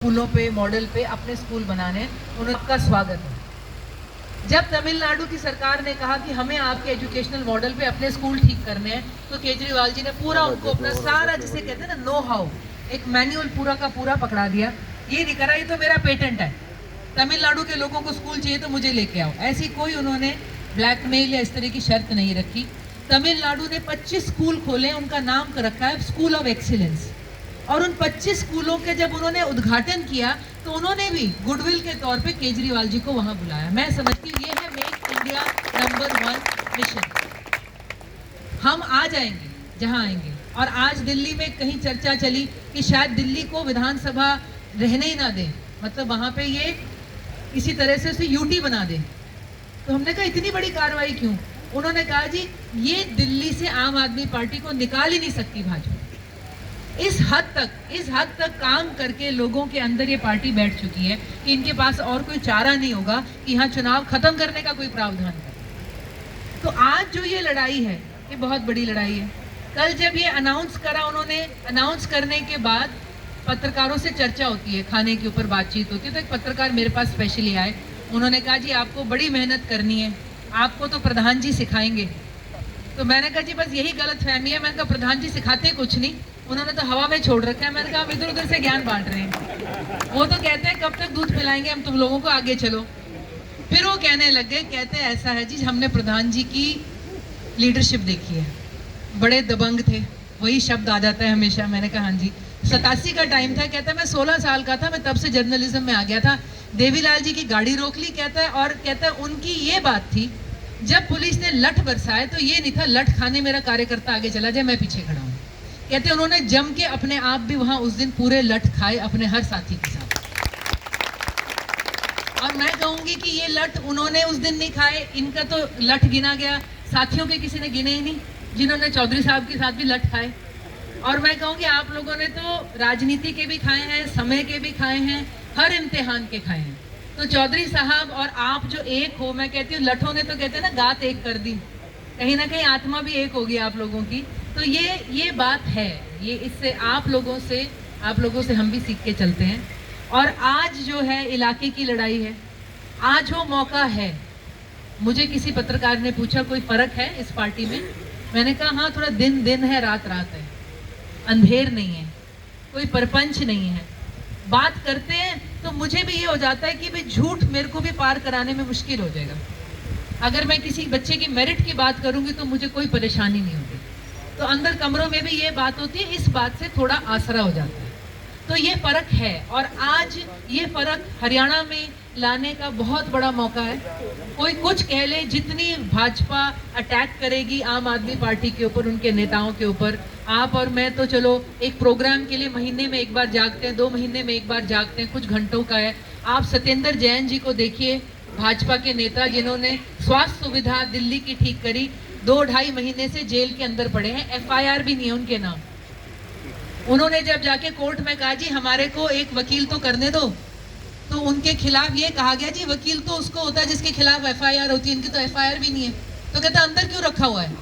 स्कूलों पे मॉडल पे अपने स्कूल बनाने, उनका स्वागत है। जब तमिलनाडु की सरकार ने कहा कि हमें आपके एजुकेशनल मॉडल पे अपने स्कूल ठीक करने हैं, तो केजरीवाल जी ने पूरा उनको अपना सारा, जिसे कहते हैं ना नो हाउ, एक मैनुअल पूरा का पूरा पकड़ा दिया। ये नहीं करा, ये तो मेरा पेटेंट है, तमिलनाडु के लोगों को स्कूल चाहिए तो मुझे लेके आओ। ऐसी कोई उन्होंने ब्लैकमेल या इस तरह की शर्त नहीं रखी। तमिलनाडु ने 25 स्कूल खोले, उनका नाम रखा है स्कूल ऑफ एक्सीलेंस। और उन 25 स्कूलों के जब उन्होंने उद्घाटन किया तो उन्होंने भी गुडविल के तौर पे केजरीवाल जी को वहां बुलाया। मैं समझती हूँ ये है मेक इंडिया नंबर 1 मिशन। हम आ जाएंगे जहां आएंगे। और आज दिल्ली में कहीं चर्चा चली कि शायद दिल्ली को विधानसभा रहने ही ना दे, मतलब वहां पे ये किसी तरह से उसे यूटी बना दे। तो हमने कहा इतनी बड़ी कार्रवाई क्यों? उन्होंने कहा जी ये दिल्ली से आम आदमी पार्टी को निकाल ही नहीं सकती भाजपा। इस हद तक काम करके लोगों के अंदर ये पार्टी बैठ चुकी है कि इनके पास और कोई चारा नहीं होगा कि यहाँ चुनाव खत्म करने का कोई प्रावधान करे। तो आज जो ये लड़ाई है, ये बहुत बड़ी लड़ाई है। कल जब ये अनाउंस करा उन्होंने, अनाउंस करने के बाद पत्रकारों से चर्चा होती है, खाने के ऊपर बातचीत होती है। तो एक पत्रकार मेरे पास स्पेशली आए, उन्होंने कहा जी आपको बड़ी मेहनत करनी है, आपको तो प्रधान जी सिखाएंगे। तो मैंने कहा जी बस यही गलत फहमी है। मैंने कहा प्रधान जी सिखाते कुछ नहीं, उन्होंने तो हवा में छोड़ रखा है। मैंने कहा हम इधर उधर से ज्ञान बांट रहे हैं। वो तो कहते हैं कब तक दूध पिलाएंगे हम तुम लोगों को, आगे चलो। फिर वो कहने लग गए, कहते हैं ऐसा है जी हमने प्रधान जी की लीडरशिप देखी है, बड़े दबंग थे, वही शब्द आ जाता है हमेशा। मैंने कहा हाँ जी, 87 का टाइम था, कहता है मैं 16 साल का था, मैं तब से जर्नलिज्म में आ गया था। देवीलाल जी की गाड़ी रोक ली, कहता है, और कहता है उनकी ये बात थी जब पुलिस ने लठ बरसाए तो ये नहीं था लठ खाने मेरा कार्यकर्ता आगे चला जाए मैं पीछे खड़ा हूँ। कहते उन्होंने जम के अपने आप भी वहां उस दिन पूरे लठ खाए अपने हर साथी के साथ। और मैं कहूंगी कि ये लठ उन्होंने उस दिन नहीं खाए, इनका तो लठ गिना गया, साथियों के किसी ने गिने ही नहीं जिन्होंने चौधरी साहब के साथ भी लठ खाए। और मैं कहूंगी आप लोगों ने तो राजनीति के भी खाए हैं, समय के भी खाए हैं, हर इम्तिहान के खाए हैं। तो चौधरी साहब और आप जो एक हो, मैं कहती हूँ लठों ने तो कहते हैं ना गात एक कर दी, कहीं ना कहीं आत्मा भी एक होगी आप लोगों की। तो ये बात है, ये इससे आप लोगों से हम भी सीख के चलते हैं। और आज जो है इलाके की लड़ाई है, आज वो मौका है। मुझे किसी पत्रकार ने पूछा कोई फर्क है इस पार्टी में? मैंने कहा हाँ, थोड़ा दिन दिन है, रात रात है, अंधेर नहीं है, कोई परपंच नहीं है। बात करते हैं तो मुझे भी ये हो जाता है कि भाई झूठ मेरे को भी पार कराने में मुश्किल हो जाएगा। अगर मैं किसी बच्चे की मेरिट की बात करूंगी तो मुझे कोई परेशानी नहीं होगी। तो अंदर कमरों में भी ये बात होती है, इस बात से थोड़ा आसरा हो जाता है। तो ये फर्क है, और आज ये फर्क हरियाणा में लाने का बहुत बड़ा मौका है। कोई कुछ कह ले, जितनी भाजपा अटैक करेगी आम आदमी पार्टी के ऊपर, उनके नेताओं के ऊपर, आप और मैं तो चलो एक प्रोग्राम के लिए महीने में एक बार जागते हैं, 2 महीने में एक बार जागते हैं, कुछ घंटों का है। आप सत्येंद्र जैन जी को देखिए, भाजपा के नेता जिन्होंने स्वास्थ्य सुविधा दिल्ली की ठीक करी, 2-2.5 महीने से जेल के अंदर पड़े हैं, FIR भी नहीं है उनके नाम। उन्होंने जब जाके कोर्ट में कहा जी हमारे को एक वकील तो करने दो, तो उनके खिलाफ ये कहा गया जी वकील तो उसको होता है जिसके खिलाफ FIR होती है, इनकी तो FIR भी नहीं है। तो कहता अंदर क्यों रखा हुआ है?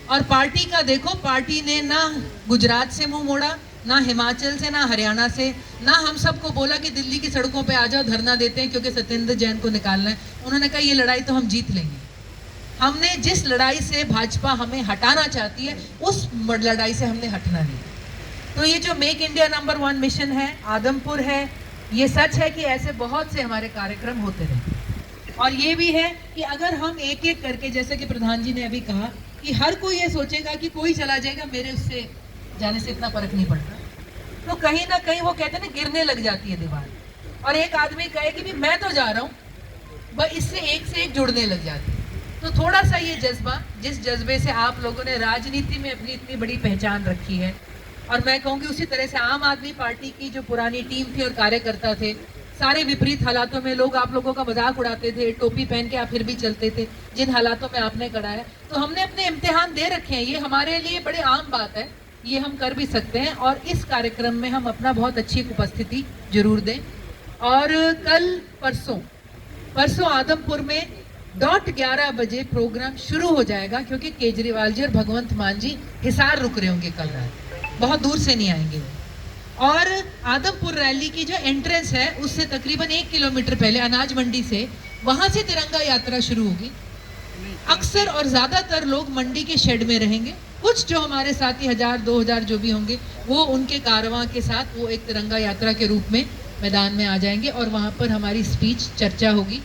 और पार्टी का देखो, पार्टी ने ना गुजरात से मुंह मोड़ा, ना हिमाचल से, ना हरियाणा से, ना हम सबको बोला कि दिल्ली की सड़कों पे आ जाओ धरना देते हैं क्योंकि सत्येंद्र जैन को निकालना है। उन्होंने कहा ये लड़ाई तो हम जीत लेंगे। हमने जिस लड़ाई से भाजपा हमें हटाना चाहती है उस लड़ाई से हमने हटना नहीं। तो ये जो मेक इंडिया नंबर 1 मिशन है, आदमपुर है, ये सच है कि ऐसे बहुत से हमारे कार्यक्रम होते रहे। और ये भी है कि अगर हम एक एक करके, जैसे कि प्रधान जी ने अभी कहा कि हर कोई ये सोचेगा कि कोई चला जाएगा, मेरे उससे जाने से इतना फर्क नहीं पड़ता, तो कहीं ना कहीं वो कहते हैं ना गिरने लग जाती है दीवार। और एक आदमी कहे कि भी मैं तो जा रहा हूँ, वह इससे एक जुड़ने लग जाती है। तो थोड़ा सा ये जज्बा, जिस जज्बे से आप लोगों ने राजनीति में अपनी इतनी बड़ी पहचान रखी है, और मैं कहूँगी उसी तरह से आम आदमी पार्टी की जो पुरानी टीम थी और कार्यकर्ता थे, सारे विपरीत हालातों में लोग आप लोगों का मजाक उड़ाते थे, टोपी पहन के आप फिर भी चलते थे, जिन हालातों में आपने कराया, तो हमने अपने इम्तिहान दे रखे हैं। ये हमारे लिए बड़े आम बात है, ये हम कर भी सकते हैं, और इस कार्यक्रम में हम अपना बहुत अच्छी उपस्थिति जरूर दें। और कल परसों आदमपुर में 11:30 बजे प्रोग्राम शुरू हो जाएगा, क्योंकि केजरीवाल जी और भगवंत मान जी हिसार रुक रहे होंगे कल रात, बहुत दूर से नहीं आएंगे वो। और आदमपुर रैली की जो एंट्रेंस है उससे तकरीबन 1 किलोमीटर पहले अनाज मंडी से, वहां से तिरंगा यात्रा शुरू होगी। अक्सर और ज्यादातर लोग मंडी के शेड में रहेंगे, कुछ जो हमारे साथी 1000-2000 जो भी होंगे वो उनके कारवां के साथ वो एक तिरंगा यात्रा के रूप में मैदान में आ जाएंगे और वहां पर हमारी स्पीच चर्चा होगी।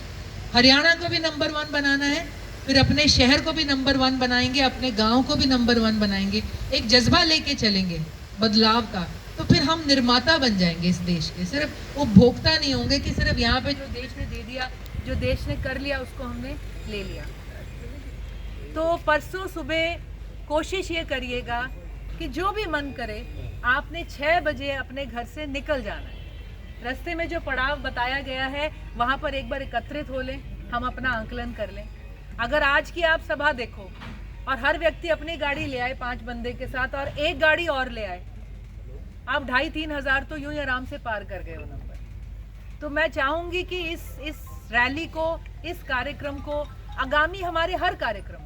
हरियाणा को भी नंबर 1 बनाना है, फिर अपने शहर को भी नंबर 1 बनाएंगे, अपने गांव को भी नंबर 1 बनाएंगे, एक जज्बा लेके चलेंगे बदलाव का, तो फिर हम निर्माता बन जाएंगे इस देश के। सिर्फ उपभोक्ता नहीं होंगे कि सिर्फ यहाँ पे जो देश ने दे दिया, जो देश ने कर लिया उसको हमने ले लिया। तो परसों सुबह कोशिश ये करिएगा कि जो भी मन करे आपने 6 बजे अपने घर से निकल जाना है। रास्ते में जो पड़ाव बताया गया है वहाँ पर एक बार एकत्रित हो लें, हम अपना आंकलन कर लें। अगर आज की आप सभा देखो और हर व्यक्ति अपनी गाड़ी ले आए 5 बंदे के साथ और एक गाड़ी और ले आए, आप 2,500-3 हज़ार तो यूं ही आराम से पार कर गए हो नंबर। तो मैं चाहूँगी कि इस रैली को, इस कार्यक्रम को, आगामी हमारे हर कार्यक्रम,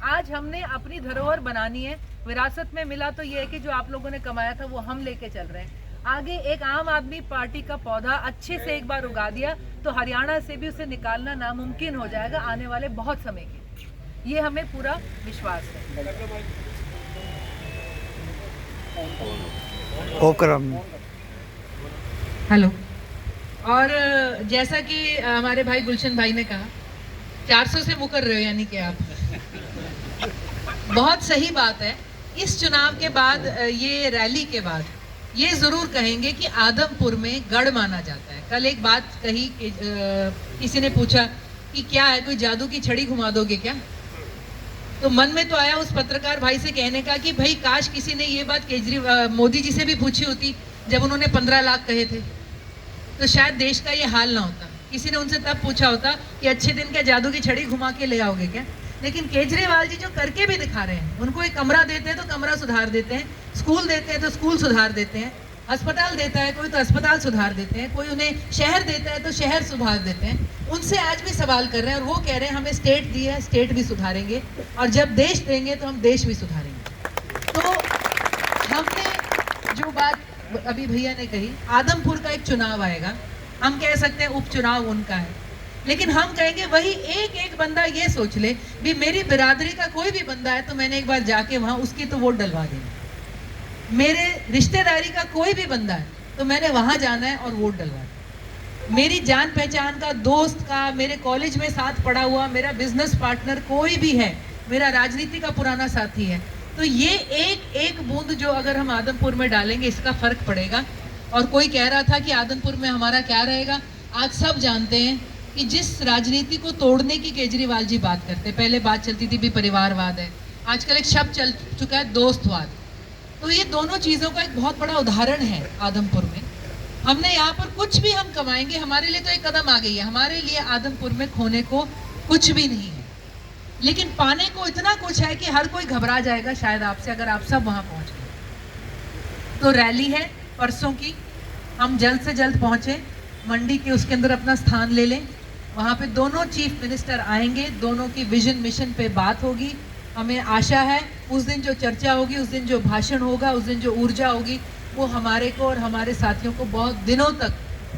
आज हमने अपनी धरोहर बनानी है। विरासत में मिला तो ये है कि जो आप लोगों ने कमाया था वो हम लेके चल रहे हैं। आगे एक आम आदमी पार्टी का पौधा अच्छे से एक बार उगा दिया तो हरियाणा से भी उसे निकालना नामुमकिन हो जाएगा आने वाले बहुत समय के। ये हमें पूरा विश्वास है। हेलो। और जैसा कि हमारे भाई गुलशन भाई ने कहा, 400 से मुकर रहे हो यानी कि आप बहुत सही बात है। इस चुनाव के बाद, ये रैली के बाद ये जरूर कहेंगे कि आदमपुर में गढ़ माना जाता है। कल एक बात कही कि किसी ने पूछा कि क्या है, कोई जादू की छड़ी घुमा दोगे क्या? तो मन में तो आया उस पत्रकार भाई से कहने का कि भाई काश किसी ने ये बात मोदी जी से भी पूछी होती जब उन्होंने 15 लाख कहे थे, तो शायद देश का ये हाल ना होता। किसी ने उनसे तब पूछा होता कि अच्छे दिन क्या जादू की छड़ी घुमा के ले आओगे क्या? लेकिन केजरीवाल जी जो करके भी दिखा रहे हैं, उनको एक कमरा देते हैं तो कमरा सुधार देते हैं, स्कूल देते हैं तो स्कूल सुधार देते हैं, अस्पताल देता है कोई तो अस्पताल सुधार देते हैं, कोई उन्हें शहर देता है तो शहर सुधार देते हैं। उनसे आज भी सवाल कर रहे हैं और वो कह रहे हैं हमें स्टेट दी है, स्टेट भी सुधारेंगे, और जब देश देंगे तो हम देश भी सुधारेंगे। तो हमने जो बात अभी भैया ने कही, आदमपुर का एक चुनाव आएगा, हम कह सकते हैं उपचुनाव उनका है, लेकिन हम कहेंगे वही एक बंदा ये सोच ले भी मेरी बिरादरी का कोई भी बंदा है तो मैंने एक बार जाके वहां उसकी तो वोट डलवा देनी। मेरे रिश्तेदारी का कोई भी बंदा है तो मैंने वहां जाना है और वोट डलवा देनी। मेरी जान पहचान का, दोस्त का, मेरे कॉलेज में साथ पढ़ा हुआ, मेरा बिजनेस पार्टनर कोई भी है, मेरा राजनीति का पुराना साथी है, तो ये एक बूंद जो अगर हम आदमपुर में डालेंगे इसका फर्क पड़ेगा। और कोई कह रहा था कि आदमपुर में हमारा क्या रहेगा, आज सब जानते हैं कि जिस राजनीति को तोड़ने की केजरीवाल जी बात करते, पहले बात चलती थी भी परिवारवाद है, आजकल एक शब्द चल चुका है दोस्तवाद, तो ये दोनों चीज़ों का एक बहुत बड़ा उदाहरण है आदमपुर में। हमने यहाँ पर कुछ भी हम कमाएंगे, हमारे लिए तो एक कदम आ गई है, हमारे लिए आदमपुर में खोने को कुछ भी नहीं है, लेकिन पाने को इतना कुछ है कि हर कोई घबरा जाएगा शायद आपसे अगर आप सब वहाँ पहुँच गए। तो रैली है परसों की, हम जल्द से जल्द पहुँचे मंडी के, उसके अंदर अपना स्थान ले लें। वहाँ पे दोनों चीफ मिनिस्टर आएंगे, दोनों की विजन मिशन पे बात होगी। हमें आशा है उस दिन जो चर्चा होगी, उस दिन जो भाषण होगा, उस दिन जो ऊर्जा होगी, वो हमारे को और हमारे साथियों को बहुत दिनों तक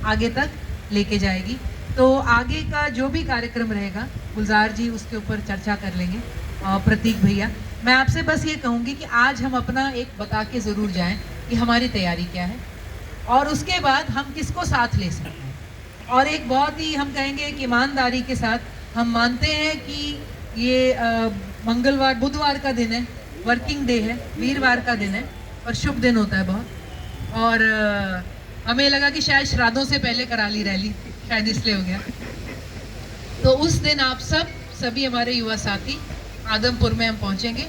आगे तक लेके जाएगी। तो आगे का जो भी कार्यक्रम रहेगा गुलजार जी उसके ऊपर चर्चा कर लेंगे। और प्रतीक भैया, मैं आपसे बस ये कहूँगी कि आज हम अपना एक बता के ज़रूर जाएँ कि हमारी तैयारी क्या है और उसके बाद हम किसको साथ ले सकते हैं। और एक बहुत ही हम कहेंगे कि ईमानदारी के साथ हम मानते हैं कि ये मंगलवार बुधवार का दिन है, वर्किंग डे है, वीरवार का दिन है और शुभ दिन होता है बहुत। और हमें लगा कि शायद श्राद्धों से पहले करा ली रैली, शायद इसलिए हो गया। तो उस दिन आप सभी हमारे युवा साथी आदमपुर में हम पहुंचेंगे।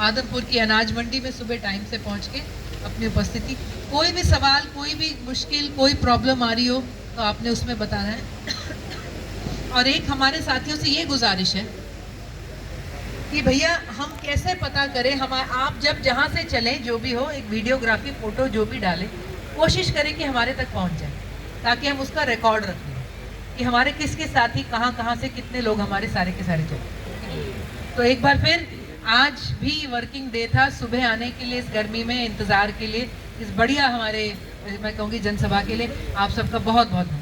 आदमपुर की अनाज मंडी में सुबह टाइम से पहुंच के अपनी उपस्थिति, कोई भी सवाल, कोई भी मुश्किल, कोई प्रॉब्लम आ रही हो तो आपने उसमें बताना है। और एक हमारे साथियों से ये गुजारिश है कि भैया हम कैसे पता करें, आप जब जहाँ से चलें, जो भी हो, एक वीडियोग्राफी, फोटो जो भी डालें, कोशिश करें कि हमारे तक पहुँच जाए, ताकि हम उसका रिकॉर्ड रख लें कि हमारे किसके साथी कहाँ से कितने लोग हमारे सारे के सारे चले। तो एक बार फिर आज भी वर्किंग डे था, सुबह आने के लिए, इस गर्मी में इंतज़ार के लिए, इस बढ़िया हमारे मैं कहूँगी जनसभा के लिए आप सबका बहुत बहुत धन्यवाद।